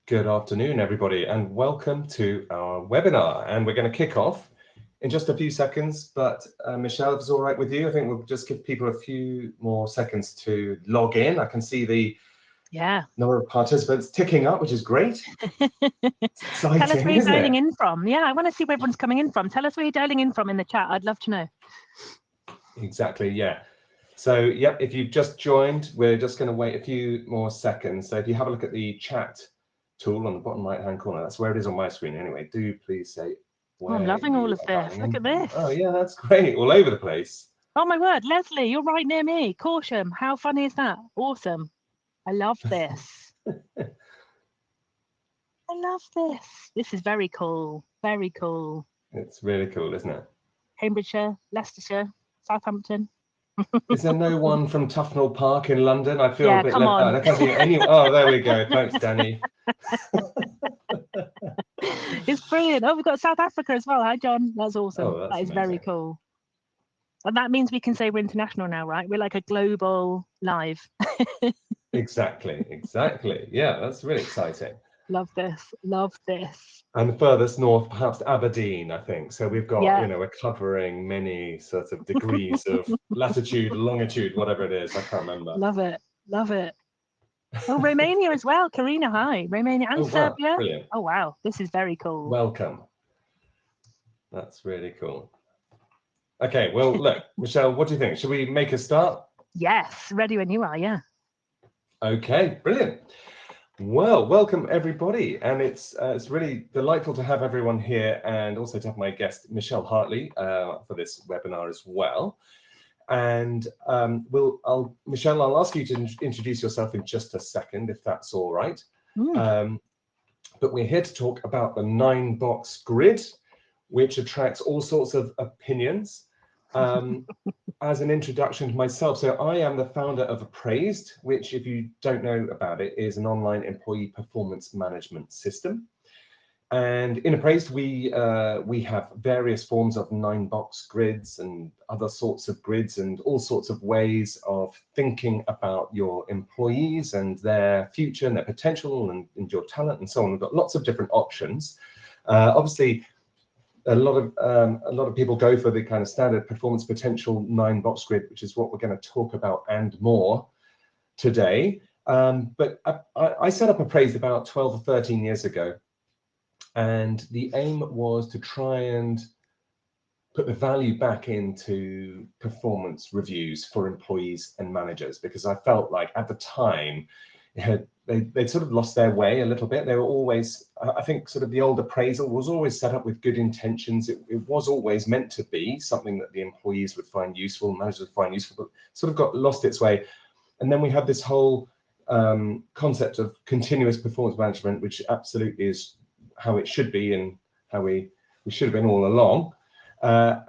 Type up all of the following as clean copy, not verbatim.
Good afternoon, everybody, and welcome to our webinar. And we're going to kick off in just a few seconds, but Michelle, if it's all right with you, I think we'll just give people a few more seconds to log in. I can see the number of participants ticking up, which is great. It's exciting, Tell us where you're isn't dialing it? in from. Yeah, I want to see where everyone's coming in from. Tell us where you're dialing in from in the chat. I'd love to know. Exactly, yeah. So, yep, if you've just joined, we're just going to wait a few more seconds. So if you have a look at the chat tool on the bottom right-hand corner, that's where it is on my screen anyway. Do please say where I'm loving all of this. Look at this. Oh, yeah, that's great. All over the place. Oh, my word. Leslie, you're right near me. Caution. How funny is that? Awesome. I love this. I love this. This is very cool. Very cool. It's really cool, isn't it? Cambridgeshire, Leicestershire, Southampton. Is there no one from Tufnell Park in London? I feel a bit come left on. out. I can't see any. Oh, there we go. Thanks, Danny. It's brilliant. Oh, we've got South Africa as well. Hi, John. That's awesome. Oh, that's that is amazing. very cool. And that means we can say we're international now, right? We're like a global live. Exactly. Yeah, that's really exciting. Love this. Love this. And the furthest north, perhaps Aberdeen, I think. So we've got, we're covering many sort of degrees of latitude, longitude, whatever it is. I can't remember. Love it. Love it. Oh, Romania as well. Karina, hi. Romania and Serbia. Wow, brilliant. Oh, wow. This is very cool. Welcome. That's really cool. Okay, well, look, Michelle, what do you think? Should we make a start? Yes, ready when you are, yeah. Okay, brilliant. Well, welcome everybody, and it's really delightful to have everyone here, and also to have my guest Michelle Hartley for this webinar as well. And Michelle, I'll ask you to introduce yourself in just a second, if that's all right. But we're here to talk about the 9-box grid, which attracts all sorts of opinions. As an introduction to myself, so I am the founder of Appraised, which, if you don't know about it, is an online employee performance management system. And in Appraised, we have various forms of 9-box grids and other sorts of grids and all sorts of ways of thinking about your employees and their future and their potential and your talent and so on. We've got lots of different options. Obviously, a lot of people go for the kind of standard performance potential 9-box grid, which is what we're going to talk about and more today. But I set up Appraised about 12 or 13 years ago. And the aim was to try and put the value back into performance reviews for employees and managers, because I felt like at the time they'd sort of lost their way a little bit. They were always, I think, sort of the old appraisal was always set up with good intentions. It was always meant to be something that the employees would find useful, managers would find useful, but sort of got lost its way. And then we had this whole concept of continuous performance management, which absolutely is how it should be and how we should have been all along.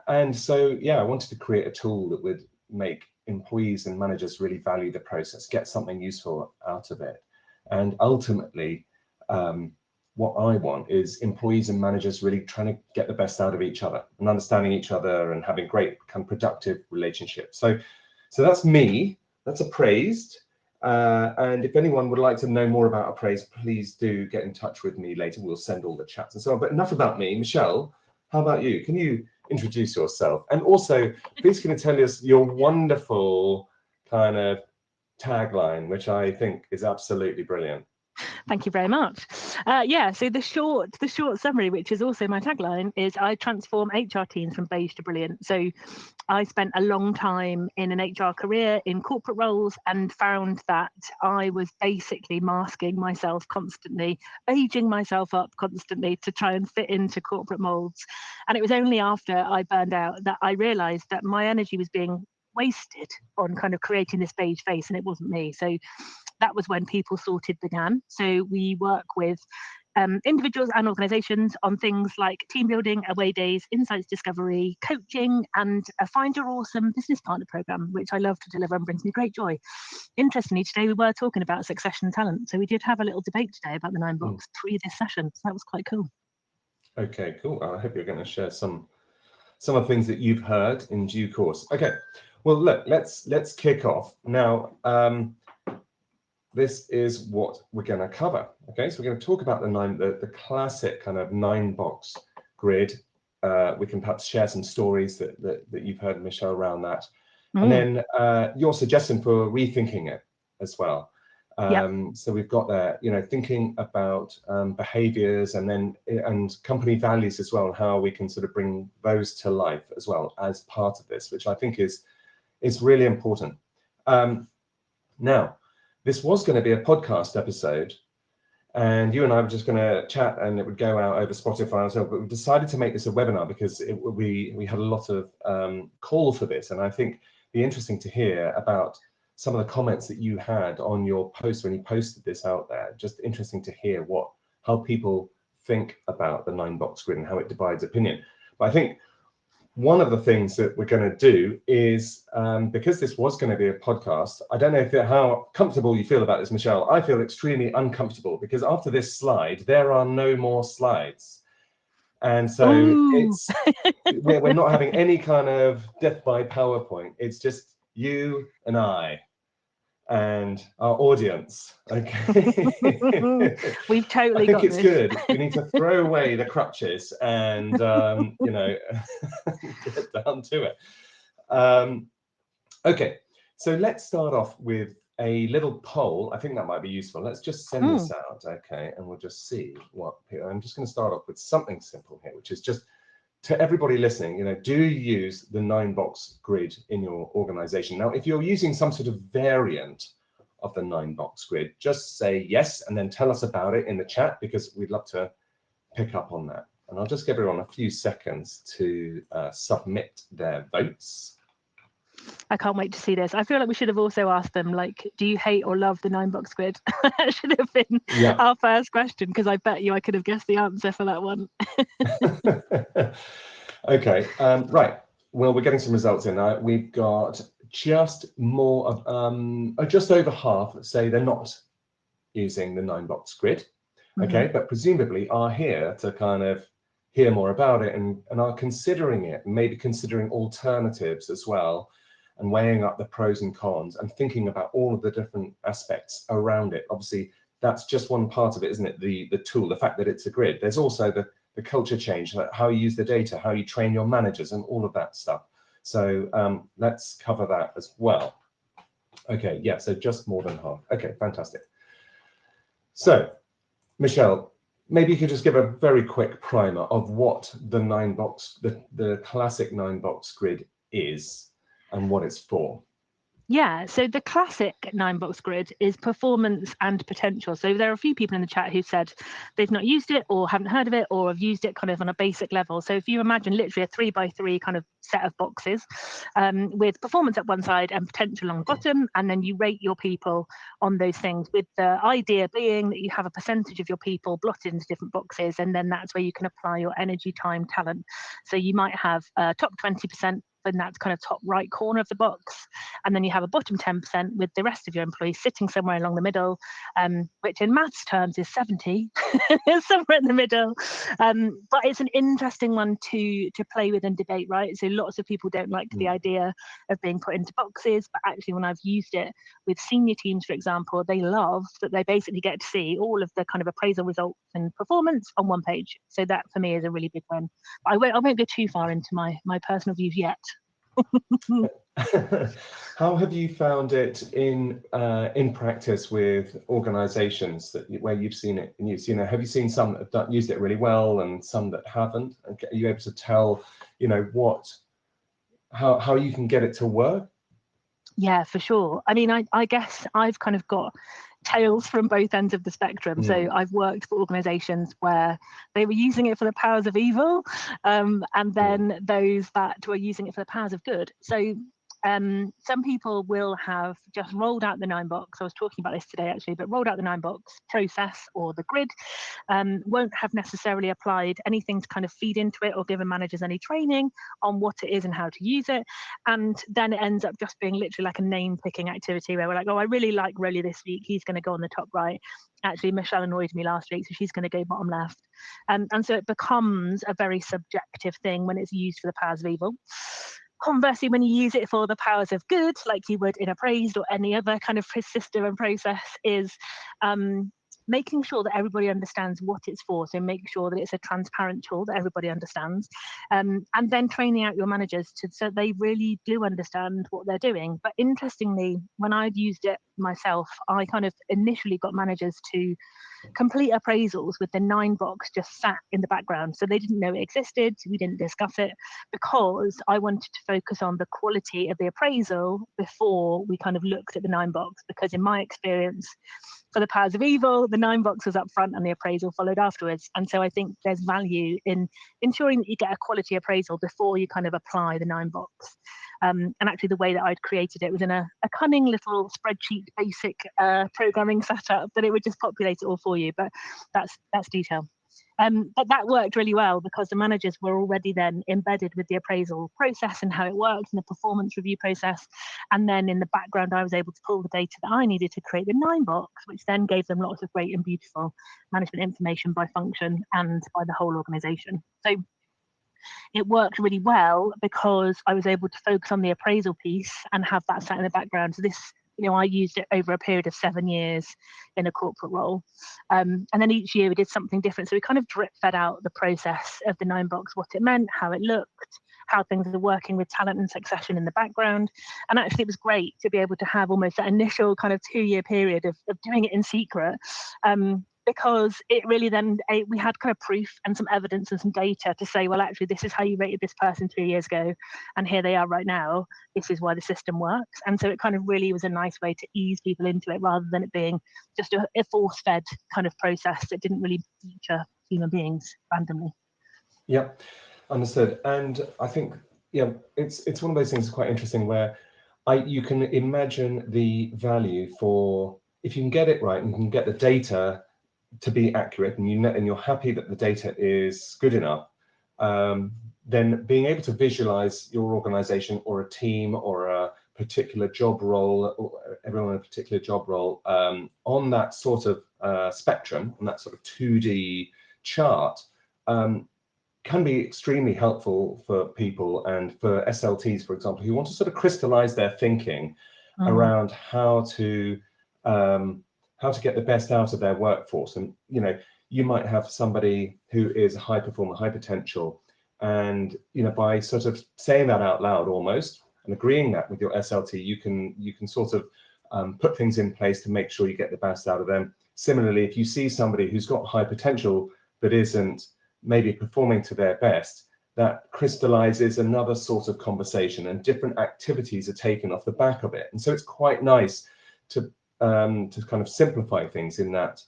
And so, yeah, I wanted to create a tool that would make employees and managers really value the process, get something useful out of it. And ultimately, what I want is employees and managers really trying to get the best out of each other and understanding each other and having great kind of productive relationships. So that's me, that's Appraised. And if anyone would like to know more about Appraised, please do get in touch with me later. We'll send all the chats and so on. But enough about me. Michelle, how about you? Can you introduce yourself? And also, please can you tell us your wonderful kind of tagline, which I think is absolutely brilliant. Thank you very much. Yeah, so the short summary, which is also my tagline, is I transform HR teams from beige to brilliant. So I spent a long time in an HR career in corporate roles and found that I was basically masking myself constantly, aging myself up constantly to try and fit into corporate molds. And it was only after I burned out that I realized that my energy was being wasted on kind of creating this beige face, and it wasn't me. So that was when People Sorted began. So we work with individuals and organizations on things like team building, away days, insights discovery, coaching, and a Find Your Awesome business partner program, which I love to deliver and brings me great joy. Interestingly, today we were talking about succession talent. So we did have a little debate today about the 9-box pre this session. So that was quite cool. Okay, cool. I hope you're going to share some of the things that you've heard in due course. Okay, well, look, let's kick off. Now, this is what we're going to cover. Okay, so we're going to talk about the classic kind of 9-box grid. We can perhaps share some stories that you've heard, Michelle, around that. And then your suggestion for rethinking it as well. So we've got there, thinking about behaviors and company values as well, and how we can sort of bring those to life as well as part of this, which I think is really important. Now, this was going to be a podcast episode, and you and I were just going to chat, and it would go out over Spotify and so on, but we decided to make this a webinar because we had a lot of call for this, and I think it'd be interesting to hear about some of the comments that you had on your post when you posted this out there. Just interesting to hear how people think about the 9-box grid and how it divides opinion. But I think one of the things that we're going to do is, because this was going to be a podcast, I don't know how comfortable you feel about this, Michelle. I feel extremely uncomfortable because after this slide, there are no more slides. And so we're not having any kind of death by PowerPoint. It's just you and I and our audience. Okay. We've totally I think got it's this. good. We need to throw away the crutches and get down to it. Okay, so let's start off with a little poll. I think that might be useful. Let's just send this out, okay, and we'll just see what. I'm just going to start off with something simple here, which is just to everybody listening, do you use the 9-box grid in your organization? Now, if you're using some sort of variant of the 9-box grid, just say yes, and then tell us about it in the chat, because we'd love to pick up on that. And I'll just give everyone a few seconds to submit their votes. I can't wait to see this. I feel like we should have also asked them, like, do you hate or love the 9-box grid? That should have been our first question, because I bet you I could have guessed the answer for that one. Okay, right. Well, we're getting some results in now. We've got just more of, just over half say they're not using the 9-box grid. Okay, but presumably are here to kind of hear more about it and are considering it, maybe considering alternatives as well, and weighing up the pros and cons and thinking about all of the different aspects around it. Obviously, that's just one part of it, isn't it? The tool, the fact that it's a grid. There's also the culture change, how you use the data, how you train your managers, and all of that stuff. So let's cover that as well. Okay, yeah, so just more than half. Okay, fantastic. So, Michelle, maybe you could just give a very quick primer of what the 9-box, the classic 9-box grid is and what it's for. Yeah, so the classic 9-box grid is performance and potential. So there are a few people in the chat who said they've not used it or haven't heard of it or have used it kind of on a basic level. So if you imagine literally a 3x3 kind of set of boxes with performance at one side and potential on the bottom, and then you rate your people on those things, with the idea being that you have a percentage of your people blotted into different boxes, and then that's where you can apply your energy, time, talent. So you might have top 20%, and that's kind of top right corner of the box, and then you have a bottom 10% with the rest of your employees sitting somewhere along the middle, which in maths terms is 70, somewhere in the middle. But it's an interesting one to play with and debate, right? So lots of people don't like the idea of being put into boxes, but actually when I've used it with senior teams, for example, they love that they basically get to see all of the kind of appraisal results and performance on one page. So that for me is a really big win. But I won't go too far into my personal views yet. How have you found it in practice with organizations where you've seen it in use? Have you seen some that have used it really well and some that haven't? Are you able to tell, how you can get it to work? Yeah, for sure. I mean, I guess I've kind of got tales from both ends of the spectrum. So I've worked for organizations where they were using it for the powers of evil, and then those that were using it for the powers of good. So some people will have just rolled out the 9-box. I was talking about this today actually, but rolled out the 9-box process or the grid, won't have necessarily applied anything to kind of feed into it or given managers any training on what it is and how to use it. And then it ends up just being literally like a name picking activity where we're like, oh, I really like Rolly this week. He's going to go on the top right. Actually, Michelle annoyed me last week, so she's going to go bottom left. And so it becomes a very subjective thing when it's used for the powers of evil. Conversely, when you use it for the powers of good, like you would in appraised or any other kind of system and process, is making sure that everybody understands what it's for. So make sure that it's a transparent tool that everybody understands, and then training out your managers so they really do understand what they're doing. But interestingly, when I'd used it myself, I kind of initially got managers to complete appraisals with the 9 box just sat in the background. So they didn't know it existed. We didn't discuss it because I wanted to focus on the quality of the appraisal before we kind of looked at the 9 box. Because in my experience, for the powers of evil, the 9 box was up front and the appraisal followed afterwards. And so I think there's value in ensuring that you get a quality appraisal before you kind of apply the 9 box. And actually the way that I'd created it was in a cunning little spreadsheet basic programming setup that it would just populate it all for you, but that's detail. But that worked really well because the managers were already then embedded with the appraisal process and how it works and the performance review process. And then in the background, I was able to pull the data that I needed to create the 9 box, which then gave them lots of great and beautiful management information by function and by the whole organization. So it worked really well because I was able to focus on the appraisal piece and have that sat in the background. So this, I used it over a period of 7 years in a corporate role. And then each year we did something different. So we kind of drip fed out the process of the 9 box, what it meant, how it looked, how things are working with talent and succession in the background. And actually it was great to be able to have almost that initial kind of 2-year period of doing it in secret. Because it really then, we had kind of proof and some evidence and some data to say, well, actually, this is how you rated this person 2 years ago. And here they are right now. This is why the system works. And so it kind of really was a nice way to ease people into it rather than it being just a force-fed kind of process that didn't really feature human beings randomly. Yeah, understood. And I think, it's one of those things that's quite interesting where you can imagine the value for, if you can get it right and you can get the data to be accurate and you're happy that the data is good enough, then being able to visualize your organization or a team or a particular job role, or everyone in a particular job role, on that sort of spectrum, on that sort of 2D chart, can be extremely helpful for people and for SLTs, for example, who want to sort of crystallize their thinking around how to get the best out of their workforce. And you might have somebody who is a high performer, high potential, and by sort of saying that out loud almost and agreeing that with your SLT, you can sort of put things in place to make sure you get the best out of them. Similarly, if you see somebody who's got high potential but isn't maybe performing to their best, that crystallizes another sort of conversation and different activities are taken off the back of it. And so it's quite nice to kind of simplify things in that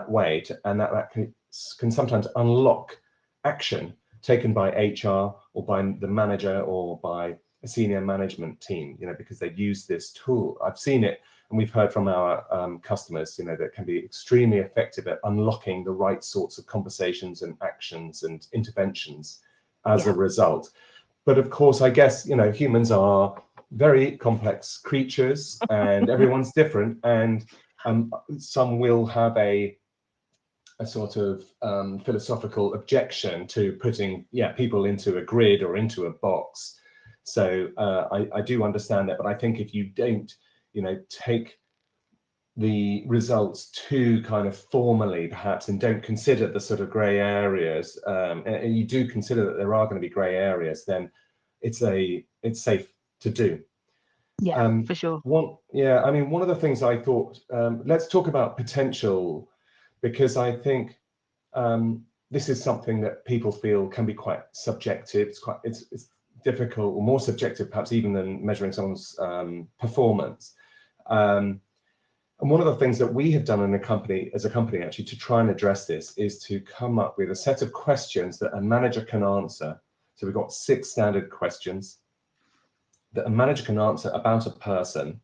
way, and that can sometimes unlock action taken by HR or by the manager or by a senior management team, because they use this tool. I've seen it, and we've heard from our customers, that can be extremely effective at unlocking the right sorts of conversations and actions and interventions as a result. But of course, I guess, humans are very complex creatures and everyone's different, and some will have a sort of philosophical objection to putting people into a grid or into a box. So I do understand that, but I think if you don't take the results too kind of formally perhaps, and don't consider the sort of grey areas, and you do consider that there are going to be grey areas, then it's safe to do. For sure. One of the things I thought, let's talk about potential, because I think this is something that people feel can be quite subjective. It's difficult, or more subjective perhaps even than measuring someone's performance. And one of the things that we have done as a company actually to try and address this is to come up with a set of questions that a manager can answer. So we've got 6 standard questions that a manager can answer about a person,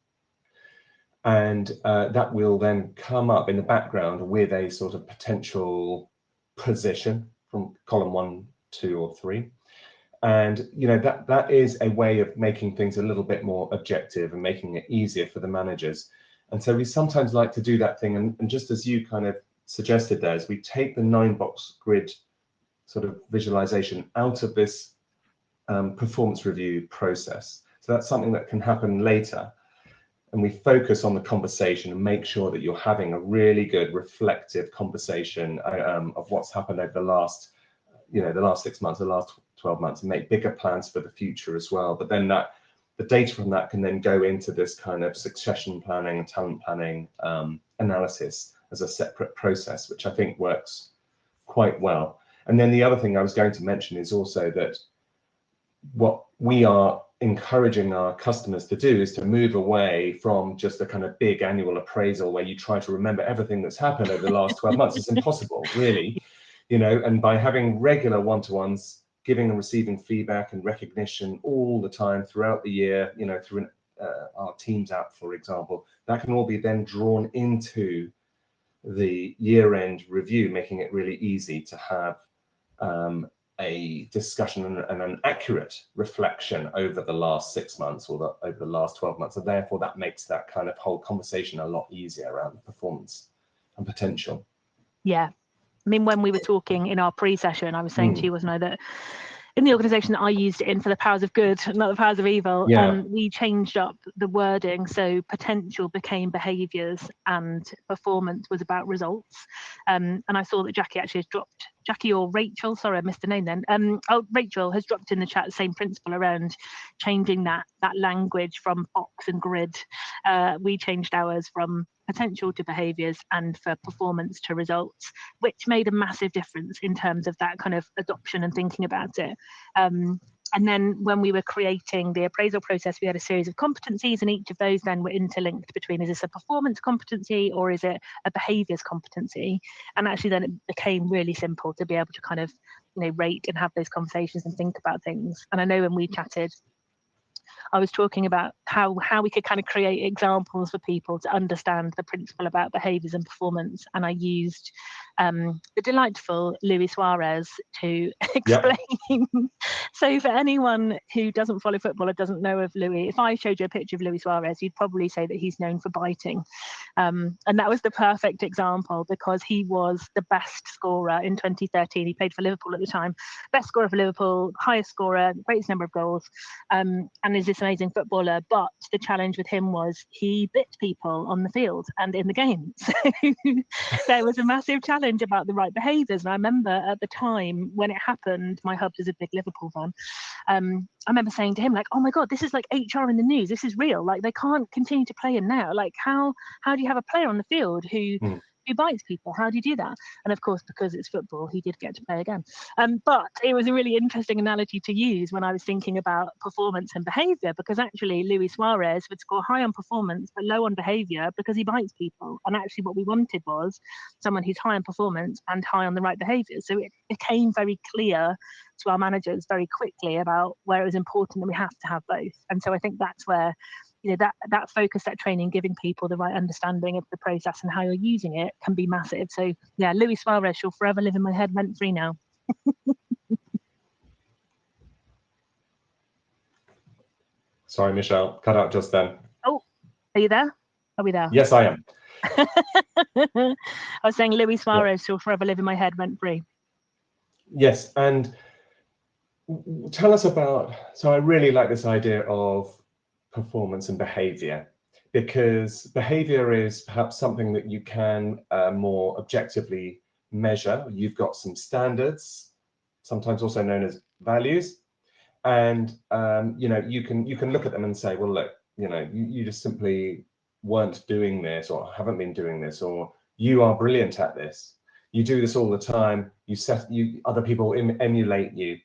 and that will then come up in the background with a sort of potential position from column 1, 2, or 3. And that is a way of making things a little bit more objective and making it easier for the managers. And so we sometimes like to do that thing, and just as you kind of suggested there, is we take the 9-box grid sort of visualization out of this performance review process. So that's something that can happen later. And we focus on the conversation and make sure that you're having a really good reflective conversation of what's happened over the last 6 months, the last 12 months, and make bigger plans for the future as well. But then the data from that can then go into this kind of succession planning and talent planning analysis as a separate process, which I think works quite well. And then the other thing I was going to mention is also that what we are encouraging our customers to do is to move away from just a kind of big annual appraisal where you try to remember everything that's happened over the last 12 months. It's impossible, really, and by having regular one-to-ones, giving and receiving feedback and recognition all the time throughout the year, through our Teams app, for example, that can all be then drawn into the year-end review, making it really easy to have a discussion and an accurate reflection over the last 6 months or over the last 12 months. And therefore, that makes that kind of whole conversation a lot easier around performance and potential. Yeah. I mean, when we were talking in our pre-session, I was saying to you, wasn't I, that in the organisation that I used it in for the powers of good, not the powers of evil, we changed up the wording. So potential became behaviours and performance was about results. And I saw that Jackie actually has dropped, Jackie or Rachel, sorry, I missed the name then. Rachel has dropped in the chat the same principle around changing that language from box and grid. We changed ours from potential to behaviours and for performance to results, which made a massive difference in terms of that kind of adoption and thinking about it. And then when we were creating the appraisal process, we had a series of competencies, and each of those then were interlinked between, is this a performance competency or is it a behaviours competency? And actually then it became really simple to be able to kind of, rate and have those conversations and think about things. And I know when we chatted, I was talking about how we could kind of create examples for people to understand the principle about behaviours and performance. And I used the delightful Luis Suarez to explain. Yep. So for anyone who doesn't follow football or doesn't know of Luis, if I showed you a picture of Luis Suarez, you'd probably say that he's known for biting. And that was the perfect example because he was the best scorer in 2013. He played for Liverpool at the time. Best scorer for Liverpool, highest scorer, greatest number of goals, and is this amazing footballer. But the challenge with him was he bit people on the field and in the game. So there was a massive challenge about the right behaviours. And I remember at the time when it happened, my hubs is a big Liverpool fan. I remember saying to him, like, oh my God, this is like HR in the news. This is real. Like, they can't continue to play him now. Like, how do you have a player on the field who bites people? How do you do that? And of course, because it's football, he did get to play again. But it was a really interesting analogy to use when I was thinking about performance and behaviour, because actually Luis Suarez would score high on performance but low on behaviour because he bites people. And actually what we wanted was someone who's high on performance and high on the right behaviours. So it became very clear to our managers very quickly about where it was important that we have to have both. And so I think that's where that focus, that training, giving people the right understanding of the process and how you're using it can be massive. So yeah, Luis Suarez shall forever live in my head rent free now. Sorry, Michelle, cut out just then. Oh, are you there? Are we there? Yes, I am. I was saying Luis Suarez shall forever live in my head rent free. Yes, and tell us about, so I really like this idea of performance and behavior, because behavior is perhaps something that you can more objectively measure. You've got some standards, sometimes also known as values, and you can look at them and say, well, look, you just simply weren't doing this or haven't been doing this, or you are brilliant at this, you do this all the time, other people emulate you.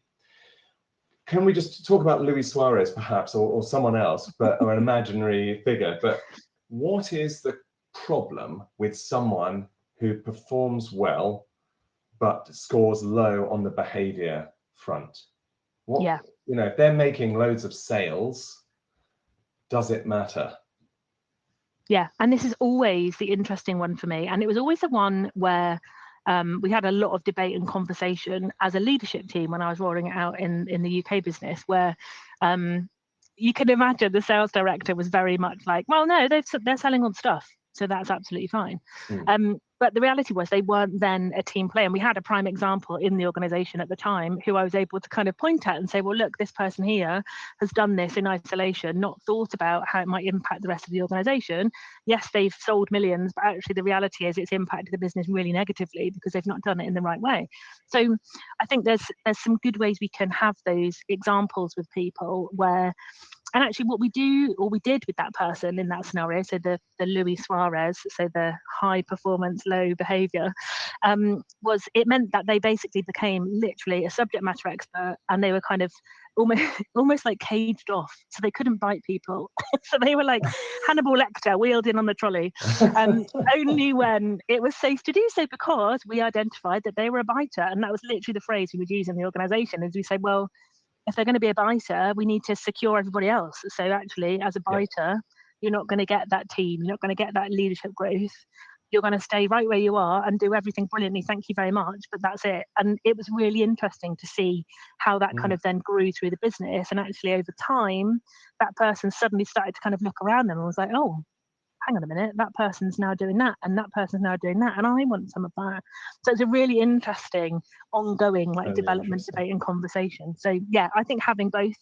Can we just talk about Luis Suarez, perhaps, or someone else, or an imaginary figure? But what is the problem with someone who performs well but scores low on the behavior front? If they're making loads of sales, does it matter? Yeah, and this is always the interesting one for me. And it was always the one where we had a lot of debate and conversation as a leadership team when I was rolling it out in the UK business, where you can imagine the sales director was very much like, well, no, they're selling on stuff, so that's absolutely fine. But the reality was they weren't then a team player. And we had a prime example in the organization at the time who I was able to kind of point at and say, well, look, this person here has done this in isolation, not thought about how it might impact the rest of the organization. Yes, they've sold millions, but actually the reality is it's impacted the business really negatively because they've not done it in the right way. So I think there's some good ways we can have those examples with people where, and actually what we do, or we did with that person in that scenario, so the Luis Suarez, so the high performance, low behavior, was it meant that they basically became literally a subject matter expert, and they were kind of almost like caged off, so they couldn't bite people. So they were like Hannibal Lecter wheeled in on the trolley, only when it was safe to do so, because we identified that they were a biter. And that was literally the phrase we would use in the organization, is we say, well, if they're going to be a biter, we need to secure everybody else. So actually, as a biter, you're not going to get that team, you're not going to get that leadership growth. You're going to stay right where you are and do everything brilliantly. Thank you very much, but that's it. And it was really interesting to see how that kind of then grew through the business. And actually, over time, that person suddenly started to kind of look around them and was like, oh, hang on a minute, that person's now doing that, and that person's now doing that, and I want some of that. So it's a really interesting, ongoing development, debate, and conversation. So yeah, I think having both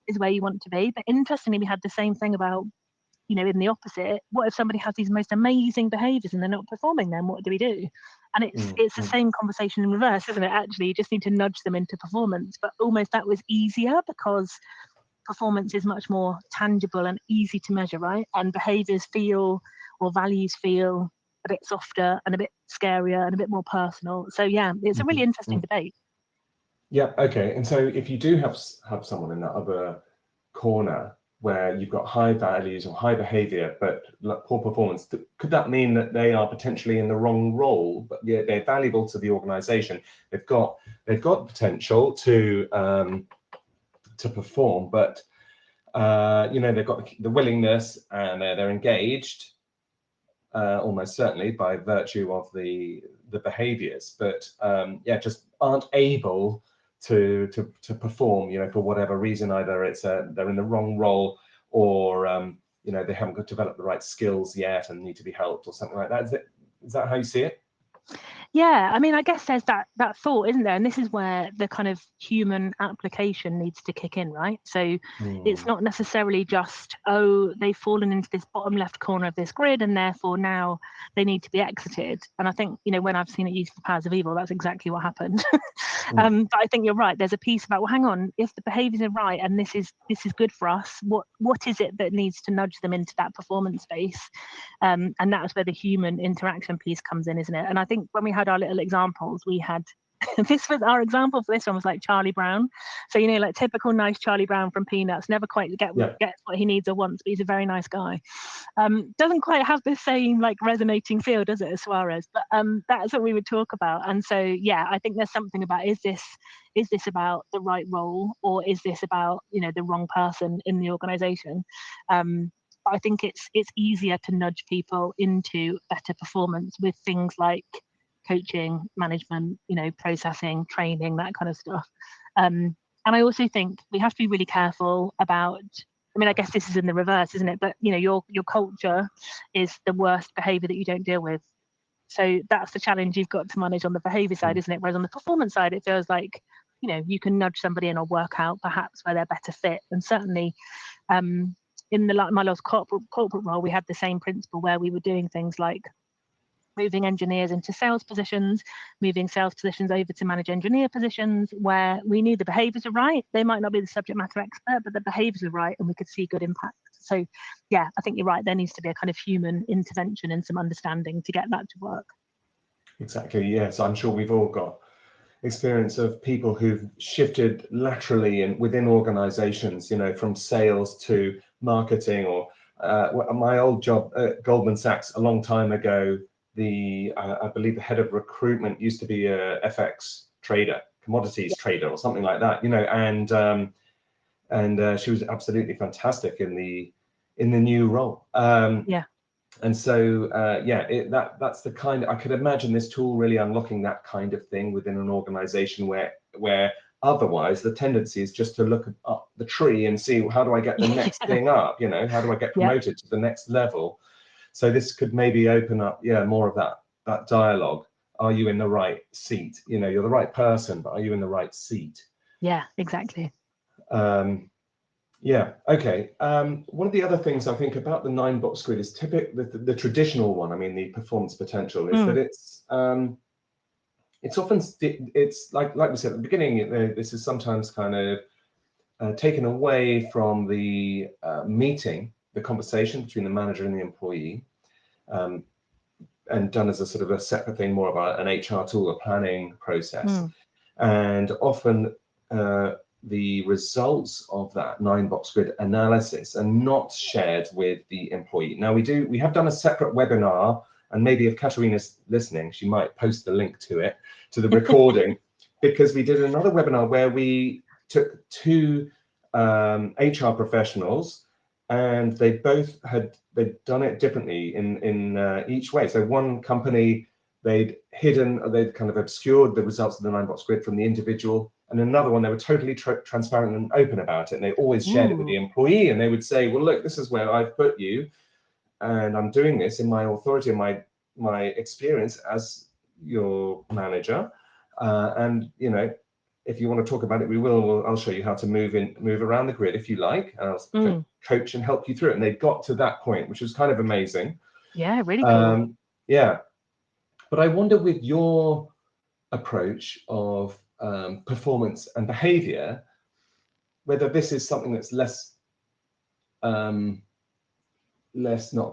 is where you want to be. But interestingly, we had the same thing about, in the opposite. What if somebody has these most amazing behaviours and they're not performing? Then what do we do? And it's the same conversation in reverse, isn't it? Actually, you just need to nudge them into performance. But almost that was easier because performance is much more tangible and easy to measure, right? And behaviors or values feel a bit softer and a bit scarier and a bit more personal. So yeah, it's a really interesting debate. Yeah, okay. And so if you do have someone in that other corner where you've got high values or high behavior but poor performance, could that mean that they are potentially in the wrong role, but yeah, they're valuable to the organization? They've got potential to perform, but they've got the willingness, and they're engaged almost certainly by virtue of the behaviors, but just aren't able to perform, for whatever reason. Either it's they're in the wrong role, or they haven't developed the right skills yet and need to be helped, or something like that. Is that how you see it? Yeah, I mean, I guess there's that thought, isn't there? And this is where the kind of human application needs to kick in, right? So it's not necessarily just, oh, they've fallen into this bottom left corner of this grid and therefore now they need to be exited. And I think, when I've seen it used for Powers of Evil, that's exactly what happened. But I think you're right. There's a piece about, well, hang on, if the behaviors are right and this is good for us, what is it that needs to nudge them into that performance space? And that's where the human interaction piece comes in, isn't it? And I think when we had our little examples, we had this was our example for this one was like Charlie Brown. So like typical nice Charlie Brown from Peanuts, never quite gets what he needs or wants, but he's a very nice guy. Doesn't quite have the same like resonating feel, does it, as Suarez? But that's what we would talk about. And so yeah, I think there's something about, is this about the right role, or is this about the wrong person in the organization? But I think it's easier to nudge people into better performance with things like coaching, management, processing, training, that kind of stuff. And I also think we have to be really careful about, I mean, I guess this is in the reverse, isn't it? But your culture is the worst behavior that you don't deal with. So that's the challenge you've got to manage on the behavior side, isn't it? Whereas on the performance side, it feels like, you can nudge somebody in or work out perhaps where they're better fit. And certainly in my last corporate role, we had the same principle where we were doing things like moving engineers into sales positions, moving sales positions over to manage engineer positions, where we knew the behaviors are right. They might not be the subject matter expert, but the behaviors are right and we could see good impact. So yeah, I think you're right. There needs to be a kind of human intervention and some understanding to get that to work. Exactly, yes. I'm sure we've all got experience of people who've shifted laterally and within organizations, from sales to marketing, or my old job at Goldman Sachs a long time ago, I believe the head of recruitment used to be a FX trader, commodities trader, or something like that, and she was absolutely fantastic in the new role. And so that's the kind, I could imagine this tool really unlocking that kind of thing within an organization where otherwise the tendency is just to look up the tree and see, how do I get the next thing up, how do I get promoted to the next level? So this could maybe open up more of that that dialogue. Are you in the right seat? You know, you're the right person, but are you in the right seat? Yeah, exactly. Yeah. Okay. One of the other things I think about the 9-box grid is the traditional one. I mean, the performance potential is that it's often it's like we said at the beginning. This is sometimes kind of taken away from the meeting, the conversation between the manager and the employee, and done as a sort of a separate thing, more about an HR tool, a planning process, and often. The results of that 9-box grid analysis are not shared with the employee. Now we have done a separate webinar, and maybe if Katerina's listening, she might post the link to it, to the recording, because we did another webinar where we took 2 HR professionals, and they'd done it differently in each way. So one company, they'd kind of obscured the results of the 9-box grid from the individual. And another one, they were totally transparent and open about it. And they always shared it with the employee. And they would say, well, look, this is where I've put you. And I'm doing this in my authority and my experience as your manager. And, you know, if you want to talk about it, we will. I'll show you how to move around the grid if you like. And I'll coach and help you through it. And they got to that point, which was kind of amazing. Yeah, really cool. Yeah. But I wonder, with your approach of performance and behavior, whether this is something that's less not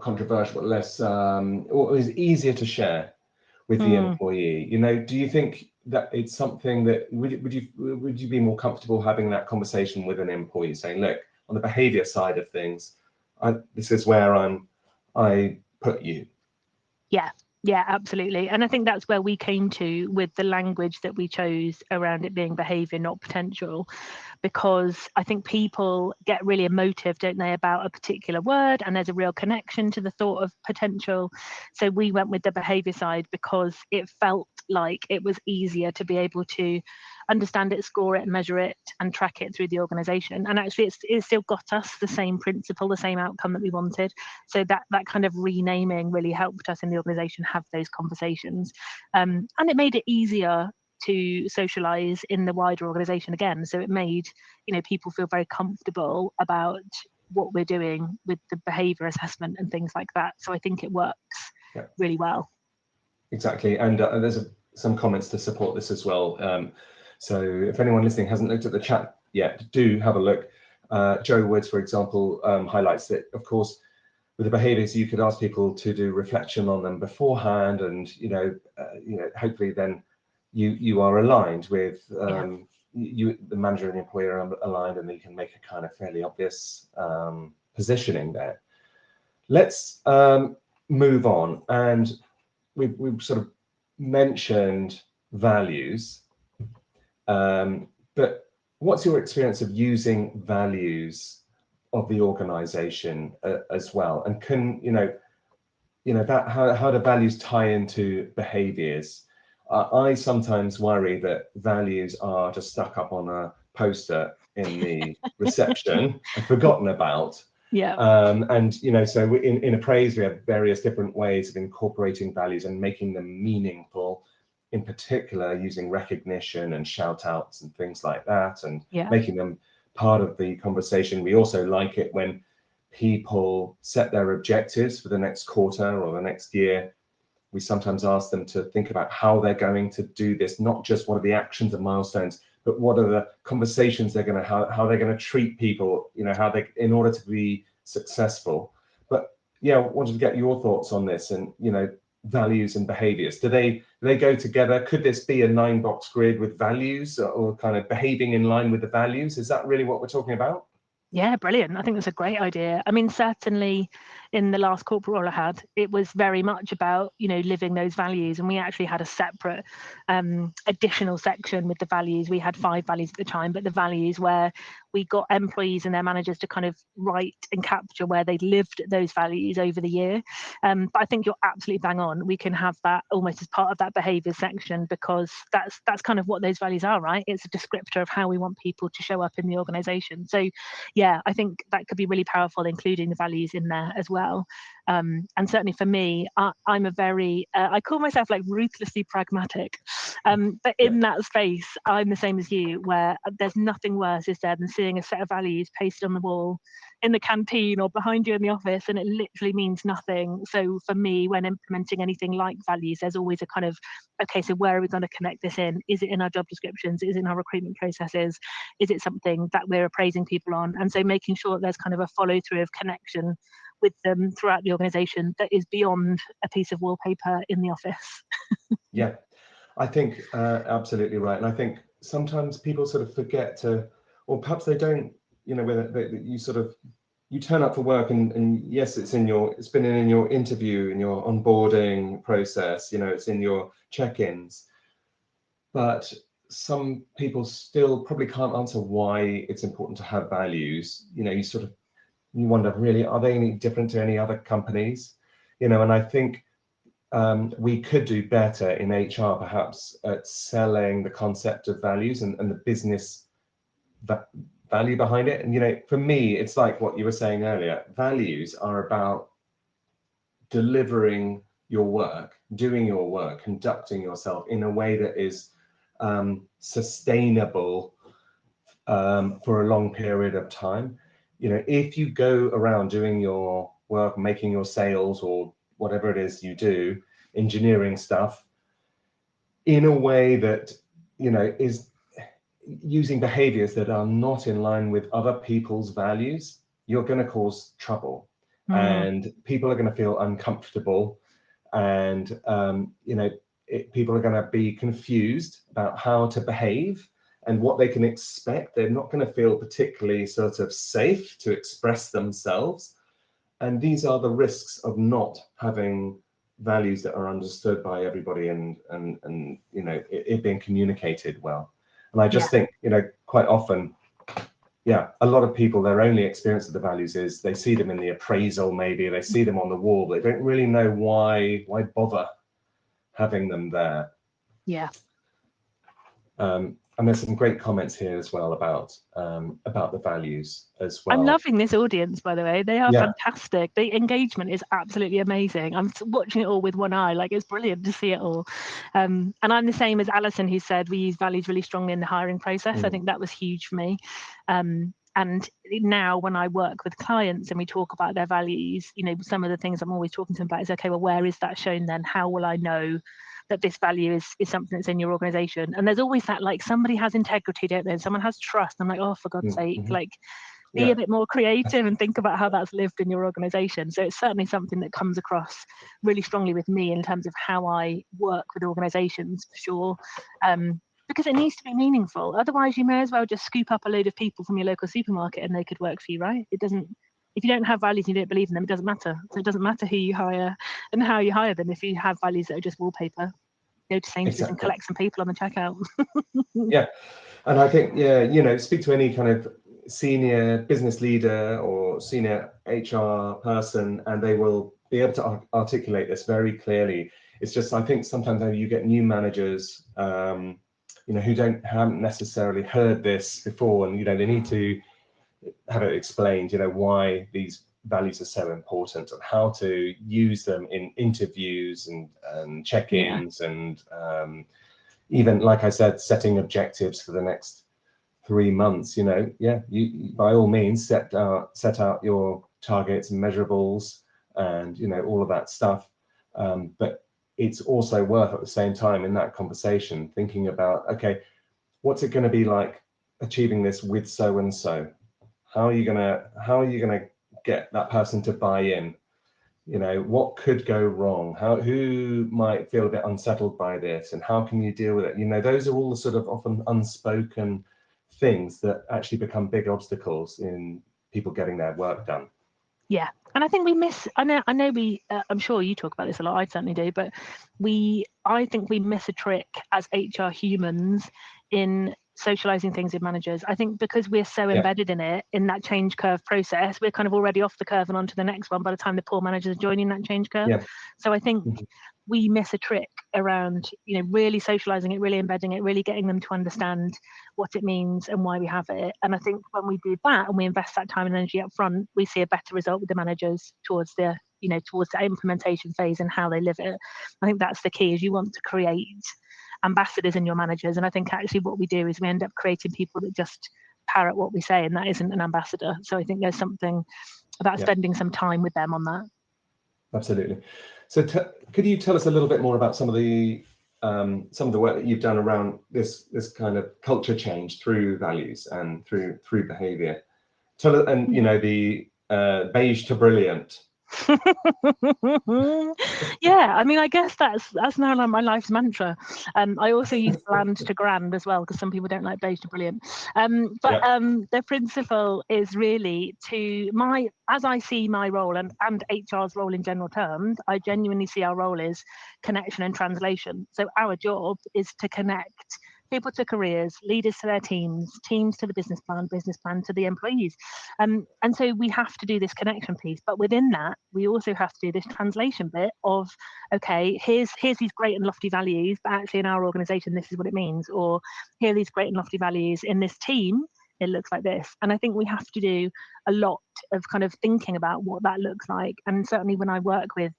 controversial, but less or is easier to share with the employee. You know, do you think that it's something that would you be more comfortable having that conversation with an employee, saying, look, on the behavior side of things, this is where I put you? Yeah, absolutely. And I think that's where we came to with the language that we chose around it being behavior, not potential, because I think people get really emotive, don't they, about a particular word, and there's a real connection to the thought of potential. So we went with the behavior side because it felt like it was easier to be able to understand it, score it, measure it, and track it through the organization. And actually it's still got us the same principle, the same outcome that we wanted. So that kind of renaming really helped us in the organization have those conversations. And it made it easier to socialize in the wider organization again. So it made, you know, people feel very comfortable about what we're doing with the behavior assessment and things like that. So I think it works really well. Exactly. And there's some comments to support this as well. So if anyone listening hasn't looked at the chat yet, do have a look. Joe Woods, for example, highlights that, of course, with the behaviors, you could ask people to do reflection on them beforehand, and hopefully then you are aligned with you, the manager and the employer are aligned, and you can make a kind of fairly obvious positioning there. Let's move on, and we've sort of mentioned values, but what's your experience of using values of the organization as well? And can that how do values tie into behaviors? I sometimes worry that values are just stuck up on a poster in the reception and forgotten about. And so in Appraise we have various different ways of incorporating values and making them meaningful, in particular using recognition and shout outs and things like that, and making them part of the conversation. We also like it when people set their objectives for the next quarter or the next year. We sometimes ask them to think about how they're going to do this, not just what are the actions and milestones, but what are the conversations they're going to how they're going to treat people, how they, in order to be successful. But I wanted to get your thoughts on this, and values and behaviors. Do they go together? Could this be a 9-box grid with values, or kind of behaving in line with the values? Is that really what we're talking about? Yeah, brilliant. I think that's a great idea. I mean, certainly in the last corporate role I had, it was very much about, living those values. And we actually had a separate additional section with the values. We had 5 values at the time, but the values where we got employees and their managers to kind of write and capture where they'd lived those values over the year. But I think you're absolutely bang on. We can have that almost as part of that behaviour section, because that's kind of what those values are, right? It's a descriptor of how we want people to show up in the organisation. So yeah, I think that could be really powerful, including the values in there as well. And certainly for me, I'm a very, I call myself like ruthlessly pragmatic. But in that space, I'm the same as you, where there's nothing worse, is there, than seeing a set of values pasted on the wall in the canteen or behind you in the office, and it literally means nothing. So for me, when implementing anything like values, there's always a kind of, okay, so where are we going to connect this in? Is it in our job descriptions? Is it in our recruitment processes? Is it something that we're appraising people on? And so making sure that there's kind of a follow through of connection with them throughout the organization that is beyond a piece of wallpaper in the office. Yeah, I think absolutely right. And I think sometimes people sort of forget to, or perhaps they don't, you know, whether you sort of, you turn up for work and yes, it's been in your interview, in your onboarding process, you know, it's in your check-ins, but some people still probably can't answer why it's important to have values. You know, you wonder, really, are they any different to any other companies? You know, and I think we could do better in HR perhaps at selling the concept of values and the business value behind it. And, you know, for me, it's like what you were saying earlier, values are about delivering your work, doing your work, conducting yourself in a way that is sustainable for a long period of time. You know, if you go around doing your work, making your sales or whatever it is you do, engineering stuff, in a way that, you know, is using behaviors that are not in line with other people's values, you're going to cause trouble. And people are going to feel uncomfortable. And, you know, people are going to be confused about how to behave and what they can expect. They're not going to feel particularly sort of safe to express themselves. And these are the risks of not having values that are understood by everybody and you know, it being communicated well. And I just think, you know, quite often, a lot of people, their only experience of the values is they see them in the appraisal, maybe they see them on the wall. They don't really know why bother having them there. And there's some great comments here as well about the values as well. I'm loving this audience, by the way. They are fantastic. The engagement is absolutely amazing. I'm watching it all with one eye. Like, it's brilliant to see it all. And I'm the same as Alison, who said we use values really strongly in the hiring process. I think that was huge for me. And now when I work with clients and we talk about their values, you know, some of the things I'm always talking to them about is, okay, well, where is that shown then? How will I know that this value is something that's in your organization? And there's always that, like, somebody has integrity, don't they? Someone has trust. I'm like, oh, for God's sake, like, be a bit more creative and think about how that's lived in your organization. So it's certainly something that comes across really strongly with me in terms of how I work with organizations, for sure. Because it needs to be meaningful. Otherwise, you may as well just scoop up a load of people from your local supermarket and they could work for you, right? It doesn't, if you don't have values and you don't believe in them, it doesn't matter. So it doesn't matter who you hire and how you hire them if you have values that are just wallpaper. Go to Sainsbury's and collect some people on the checkout. And I think, you know, speak to any kind of senior business leader or senior HR person, and they will be able to articulate this very clearly. It's just, I think sometimes you get new managers, you know, who haven't necessarily heard this before, and, you know, they need to have it explained, you know, why these values are so important and how to use them in interviews and check-ins and even, like I said, setting objectives for the next 3 months. You know, you by all means set out your targets and measurables and, you know, all of that stuff. But it's also worth at the same time in that conversation thinking about, okay, what's it going to be like achieving this with so and so? How are you gonna get that person to buy in? You know, what could go wrong? Who might feel a bit unsettled by this, and how can you deal with it? You know, those are all the sort of often unspoken things that actually become big obstacles in people getting their work done. Yeah, and I think we miss. I know. I'm sure you talk about this a lot. I certainly do. But I think we miss a trick as HR humans in socializing things with managers. I think because we're so embedded in it, in that change curve process, we're kind of already off the curve and onto the next one by the time the poor managers are joining that change curve. So I think we miss a trick around, you know, really socializing it, really embedding it, really getting them to understand what it means and why we have it. And I think when we do that and we invest that time and energy up front, we see a better result with the managers towards the towards the implementation phase and how they live it. I think that's the key, is you want to create ambassadors in your managers. And I think actually what we do is we end up creating people that just parrot what we say, and that isn't an ambassador. So I think there's something about spending some time with them on that. Absolutely. So could you tell us a little bit more about some of the work that you've done around this kind of culture change through values and through behavior? And the beige to brilliant. Yeah, I mean, I guess that's now like my life's mantra. I also use bland to grand as well, because some people don't like beige to brilliant. The principle is really as I see my role and HR's role in general terms, I genuinely see our role is connection and translation. So our job is to connect people to careers, leaders to their teams to the business plan to the employees. And so we have to do this connection piece. But within that, we also have to do this translation bit of, okay, here's these great and lofty values, but actually in our organization, this is what it means. Or here are these great and lofty values in this team, it looks like this. And I think we have to do a lot of kind of thinking about what that looks like. And certainly when I work with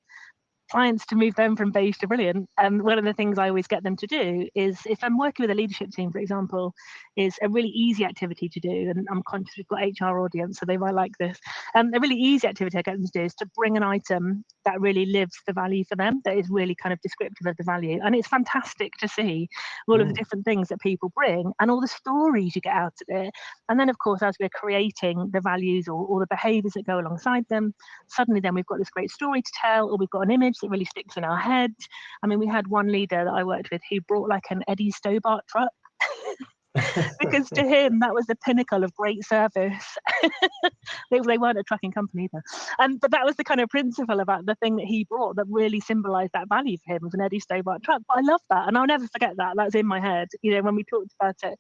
clients to move them from beige to brilliant, one of the things I always get them to do is, if I'm working with a leadership team, for example, is a really easy activity to do, and I'm conscious we've got HR audience, so they might like this. A really easy activity I get them to do is to bring an item that really lives the value for them, that is really kind of descriptive of the value. And it's fantastic to see all of the different things that people bring and all the stories you get out of it. And then, of course, as we're creating the values or the behaviors that go alongside them, suddenly then we've got this great story to tell, or we've got an image that really sticks in our head. I mean, we had one leader that I worked with who brought like an Eddie Stobart truck. Because to him that was the pinnacle of great service. they weren't a trucking company either, but that was the kind of principle about the thing that he brought that really symbolized that value for him, was an Eddie Stobart truck. But I love that, and I'll never forget that. That's in my head. When we talked about it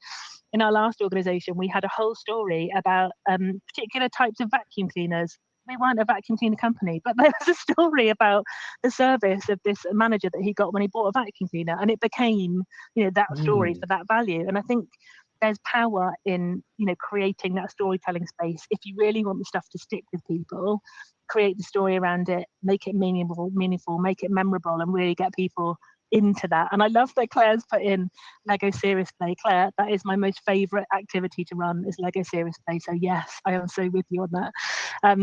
in our last organization, we had a whole story about particular types of vacuum cleaners. We weren't a vacuum cleaner company, but there was a story about the service of this manager that he got when he bought a vacuum cleaner, and it became, that story for that value. And I think there's power in, creating that storytelling space. If you really want the stuff to stick with people, create the story around it, make it meaningful, make it memorable, and really get people into that. And I love that Claire's put in Lego Serious Play. Claire, that is my most favorite activity to run, is Lego Serious Play. So yes, I am so with you on that.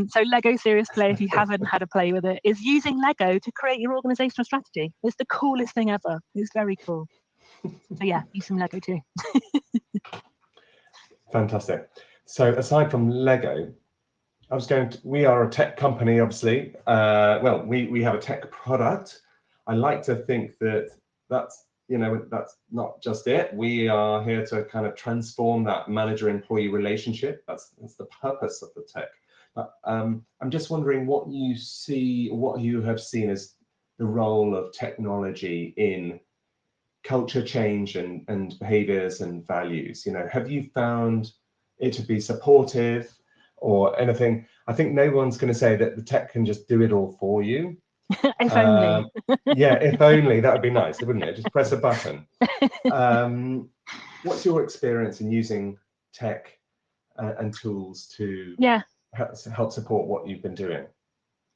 So Lego Serious Play, if you haven't had a play with it, is using Lego to create your organizational strategy. It's the coolest thing ever. It's very cool. So yeah, use some Lego too. Fantastic. So aside from Lego, we are a tech company, obviously. We have a tech product. I like to think that's not just it. We are here to kind of transform that manager-employee relationship. That's the purpose of the tech. But I'm just wondering what you have seen as the role of technology in culture change and behaviors and values. Have you found it to be supportive or anything? I think no one's going to say that the tech can just do it all for you. If only. Yeah, if only. That would be nice, wouldn't it? Just press a button. What's your experience in using tech and tools to help support what you've been doing?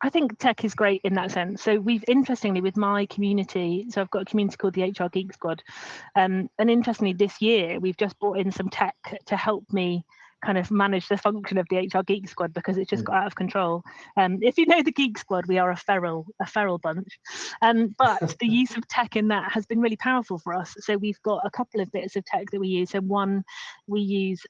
I think tech is great in that sense. So we've, interestingly, with my community, so I've got a community called the HR Geek Squad. And interestingly, this year, we've just brought in some tech to help me kind of manage the function of the HR Geek Squad, because it's just got out of control. If you know the Geek Squad, we are a feral bunch. But the use of tech in that has been really powerful for us. So we've got a couple of bits of tech that we use. So one, we use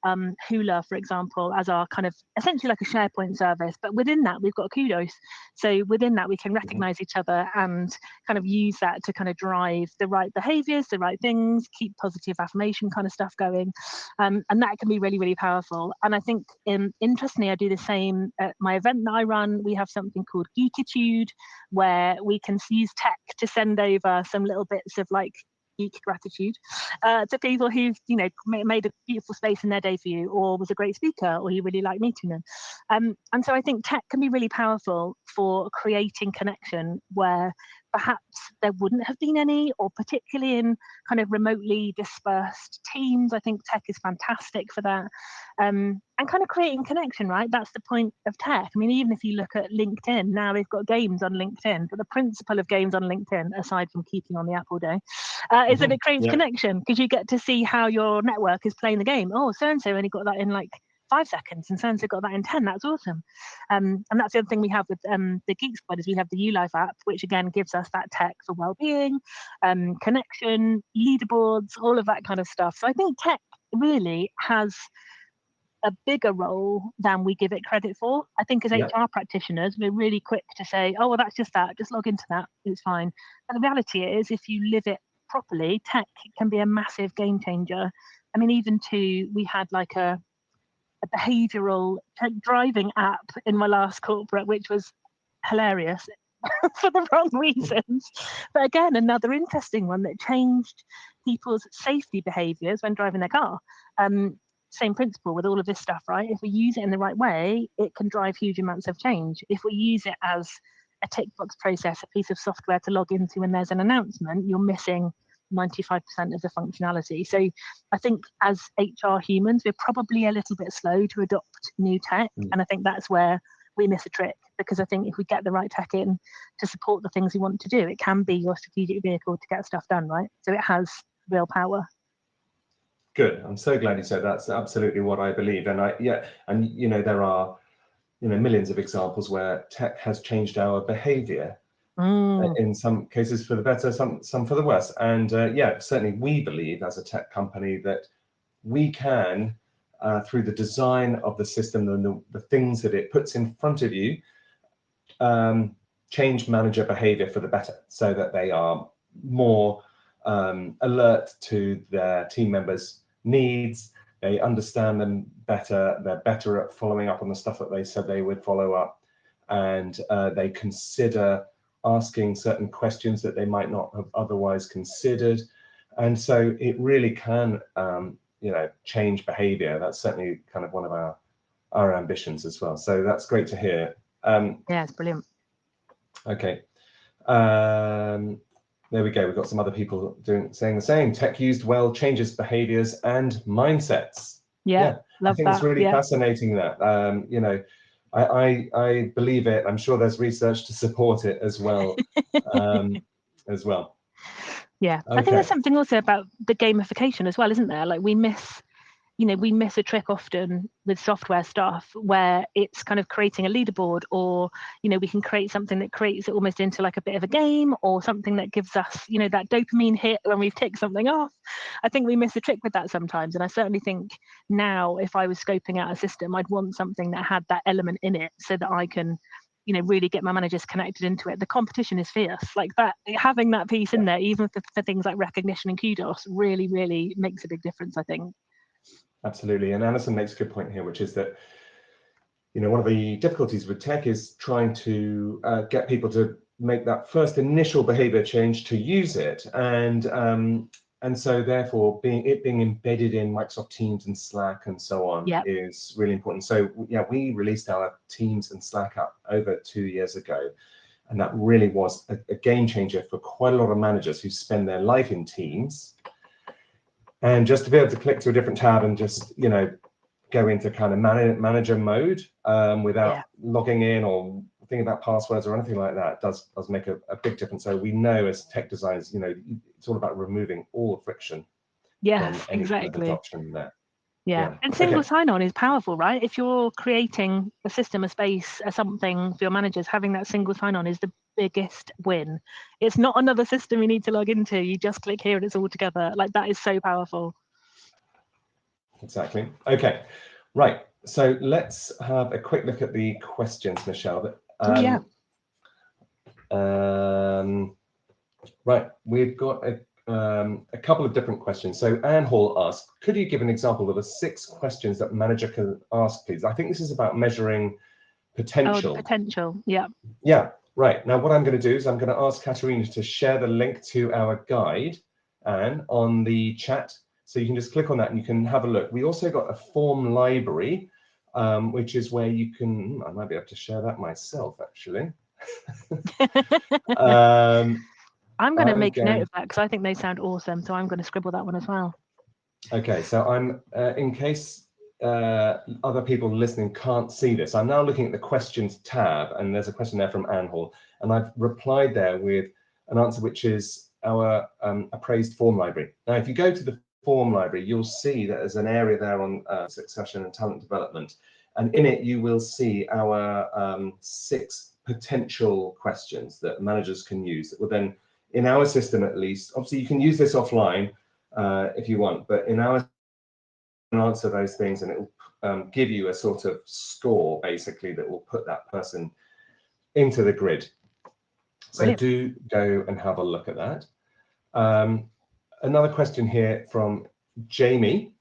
Hula, for example, as our kind of essentially like a SharePoint service. But within that, we've got Kudos. So within that, we can recognize each other and kind of use that to kind of drive the right behaviors, the right things, keep positive affirmation kind of stuff going. And that can be really, really powerful. And I think, interestingly, I do the same at my event that I run. We have something called Geekitude, where we can use tech to send over some little bits of like geek gratitude to people who've, you know, made a beautiful space in their day for you, or was a great speaker, or you really like meeting them. And so I think tech can be really powerful for creating connection where perhaps there wouldn't have been any, or particularly in kind of remotely dispersed teams. I think tech is fantastic for that. And kind of creating connection, right? That's the point of tech. I mean, even if you look at LinkedIn, now they've got games on LinkedIn, but the principle of games on LinkedIn, aside from keeping on the app all day, is that it creates connection, because you get to see how your network is playing the game. Oh, so-and-so only got that in like 5 seconds, and so-and-so got that in 10. That's awesome. And that's the other thing we have with the Geek Squad, is we have the ULife app, which again gives us that tech for well-being, connection, leaderboards, all of that kind of stuff. So I think tech really has a bigger role than we give it credit for. I think as HR practitioners, we're really quick to say, oh, well, that's just that. Just log into that. It's fine. But the reality is, if you live it properly, tech can be a massive game changer. I mean, even we had like a behavioral driving app in my last corporate, which was hilarious for the wrong reasons. But again, another interesting one that changed people's safety behaviors when driving their car. Same principle with all of this stuff, right? If we use it in the right way, it can drive huge amounts of change. If we use it as a tick box process, a piece of software to log into when there's an announcement, you're missing 95% of the functionality. So I think as HR humans, we're probably a little bit slow to adopt new tech. And I think that's where we miss a trick, because I think if we get the right tech in to support the things we want to do, it can be your strategic vehicle to get stuff done, right? So it has real power. Good. I'm so glad you said that's absolutely what I believe. And and you know, there are, you know, millions of examples where tech has changed our behavior. In some cases for the better, some for the worse. And certainly we believe as a tech company that we can, through the design of the system and the things that it puts in front of you, change manager behavior for the better, so that they are more alert to their team members' needs. They understand them better. They're better at following up on the stuff that they said they would follow up. And they consider asking certain questions that they might not have otherwise considered. And so it really can, you know, change behavior. That's certainly kind of one of our ambitions as well. So that's great to hear. Yeah, it's brilliant. Okay. There we go. We've got some other people saying the same. Tech used well changes behaviors and mindsets. Yeah, love I think that. it's really fascinating that, you know, I believe it. I'm sure there's research to support it as well. Yeah, okay. I think there's something also about the gamification as well, isn't there? Like we miss a trick often with software stuff where it's kind of creating a leaderboard, or, you know, we can create something that creates it almost into like a bit of a game, or something that gives us, you know, that dopamine hit when we've ticked something off. I think we miss a trick with that sometimes. And I certainly think now, if I was scoping out a system, I'd want something that had that element in it, so that I can, you know, really get my managers connected into it. The competition is fierce. Like that, having that piece in there, even for things like recognition and kudos, really, really makes a big difference, I think. Absolutely. And Alison makes a good point here, which is that, you know, one of the difficulties with tech is trying to get people to make that first initial behavior change to use it. And so therefore being embedded in Microsoft Teams and Slack and so on is really important. So yeah, we released our Teams and Slack app over 2 years ago. And that really was a game changer for quite a lot of managers who spend their life in Teams. And just to be able to click to a different tab and just, you know, go into kind of manager mode without logging in or thinking about passwords or anything like that does make a big difference. So we know as tech designers, you know, it's all about removing all the friction from any kind of adoption there. Yeah. And single sign-on is powerful, right? If you're creating a system, a space, something for your managers, having that single sign-on is the biggest win. It's not another system you need to log into. You just click here and it's all together. Like that is so powerful. Exactly. Okay. Right. So let's have a quick look at the questions, Michelle. Right. We've got a couple of different questions. So Anne Hall asked, could you give an example of the 6 questions that manager can ask, please? I think this is about measuring potential. Oh, potential. Yeah. Yeah. Right. Now, what I'm going to do is I'm going to ask Katerina to share the link to our guide Anne, on the chat. So you can just click on that and you can have a look. We also got a form library, which is where you can, I might be able to share that myself, actually. I'm going to make a note of that because I think they sound awesome. So I'm going to scribble that one as well. Okay, so I'm, in case other people listening can't see this, I'm now looking at the questions tab, and there's a question there from Anne Hall, and I've replied there with an answer which is our appraised form library. Now, if you go to the form library, you'll see that there's an area there on succession and talent development, and in it you will see our 6 potential questions that managers can use that will then, in our system at least, obviously you can use this offline if you want, but in our answer those things, and it will give you a sort of score basically that will put that person into the grid. So Brilliant. do go and have a look at that. Another question here from Jamie,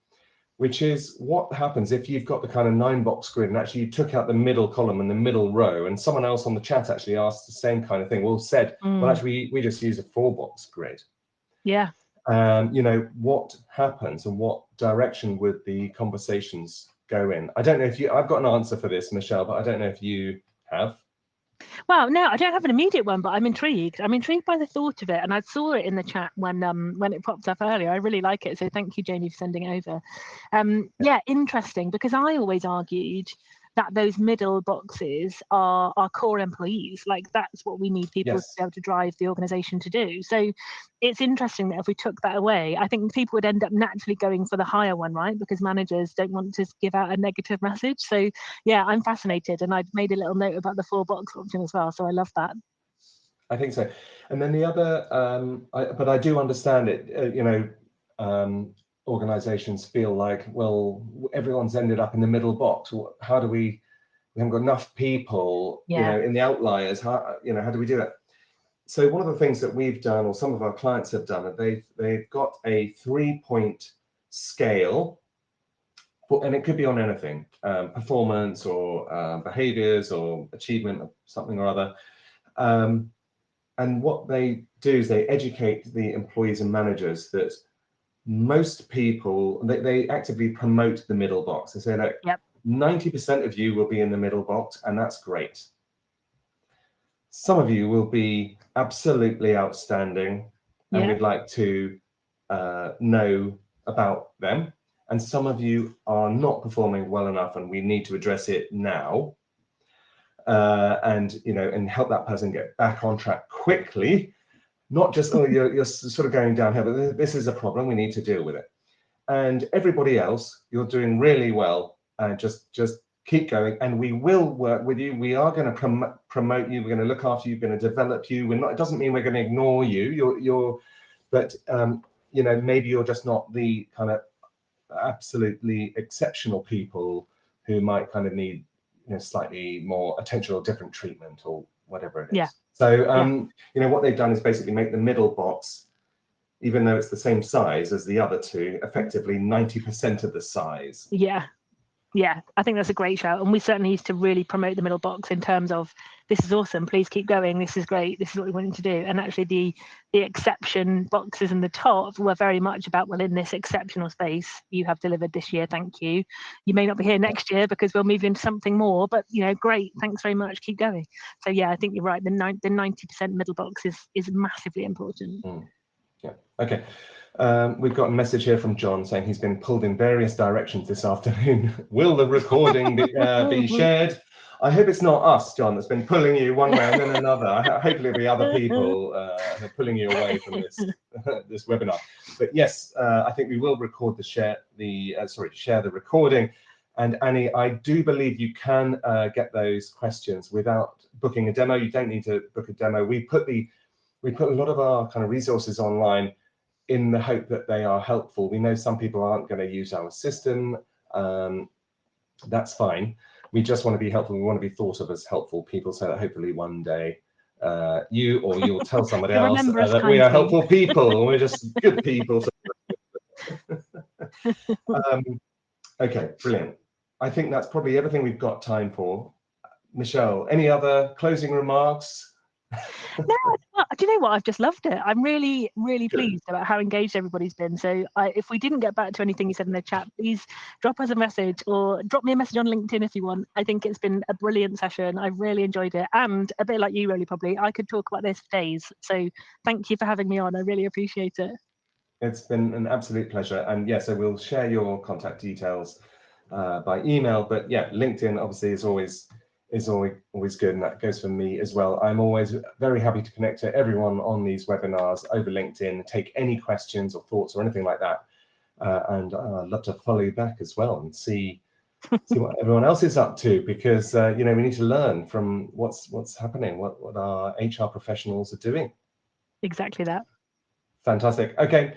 which is what happens if you've got the kind of 9-box grid and actually you took out the middle column and the middle row, and someone else on the chat actually asked the same kind of thing. Well, said, well, actually we just use a 4-box grid. Yeah. You know, what happens and what direction would the conversations go in? I don't know if you, I've got an answer for this, Michelle, but I don't know if you have. Well, no, I don't have an immediate one, but I'm intrigued. I'm intrigued by the thought of it, and I saw it in the chat when it popped up earlier. I really like it, so thank you, Jamie, for sending it over. Yeah, interesting, because I always argued that those middle boxes are our core employees. Like, that's what we need people to be able to drive the organization to do. So it's interesting that if we took that away, I think people would end up naturally going for the higher one, right? Because managers don't want to give out a negative message. So yeah, I'm fascinated, and I've made a little note about the 4-box option as well. So I love that. I think so. And then the other, but I do understand it, you know, organizations feel like, well, everyone's ended up in the middle box. How do we haven't got enough people, you know, in the outliers. How, you know, how do we do it? So one of the things that we've done, or some of our clients have done, they've got a 3-point scale, and it could be on anything, performance or behaviors or achievement of something or other. And what they do is they educate the employees and managers that most people, they actively promote the middle box. They say that 90% of you will be in the middle box, and that's great. Some of you will be absolutely outstanding, and we'd like to know about them. And some of you are not performing well enough, and we need to address it now. And, you know, and help that person get back on track quickly. Not just, oh, you're sort of going downhill, but this is a problem, we need to deal with it. And everybody else, you're doing really well, and just keep going, and we will work with you. We are going to promote you, we're going to look after you, we're going to develop you. We're not, it doesn't mean we're going to ignore you, but you know, maybe you're just not the kind of absolutely exceptional people who might kind of need, you know, slightly more attention or different treatment or whatever it is. So you know, what they've done is basically make the middle box, even though it's the same size as the other two, effectively 90% of the size. Yeah, I think that's a great shout, and we certainly used to really promote the middle box in terms of, this is awesome, please keep going, this is great, this is what we want you to do. And actually the exception boxes in the top were very much about, well, in this exceptional space you have delivered this year, thank you. You may not be here next year because we'll move into something more, but you know, great, thanks very much, keep going. So yeah, I think you're right, the 90% middle box is massively important. Yeah, okay. We've got a message here from John saying he's been pulled in various directions this afternoon. Will the recording be shared? I hope it's not us, John, that's been pulling you one way and then another. Hopefully it'll be other people who are pulling you away from this this webinar. But yes, I think we will record share the recording. And Annie, I do believe you can get those questions without booking a demo. You don't need to book a demo. We put a lot of our kind of resources online in the hope that they are helpful. We know some people aren't going to use our system. That's fine. We just want to be helpful. We want to be thought of as helpful people, so that hopefully one day you'll tell somebody else that we are helpful people. We're just good people. Okay, brilliant. I think that's probably everything we've got time for. Michelle, any other closing remarks? No, do you know what? I've just loved it. I'm really, really Good. pleased about how engaged everybody's been. So if we didn't get back to anything you said in the chat, please drop us a message or drop me a message on LinkedIn if you want. I think it's been a brilliant session. I've really enjoyed it. And a bit like you, really, probably, I could talk about this for days. So thank you for having me on. I really appreciate it. It's been an absolute pleasure. And yeah, so we'll share your contact details by email. But yeah, LinkedIn obviously is always good, and that goes for me as well. I'm always very happy to connect to everyone on these webinars over LinkedIn, take any questions or thoughts or anything like that. And I'd love to follow you back as well and see what everyone else is up to, because you know, we need to learn from what's happening, what our HR professionals are doing. Exactly that. Fantastic. Okay,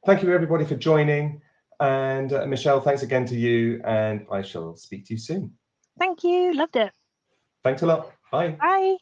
thank you everybody for joining, and Michelle, thanks again to you, and I shall speak to you soon. Thank you. Loved it. Thanks a lot. Bye. Bye.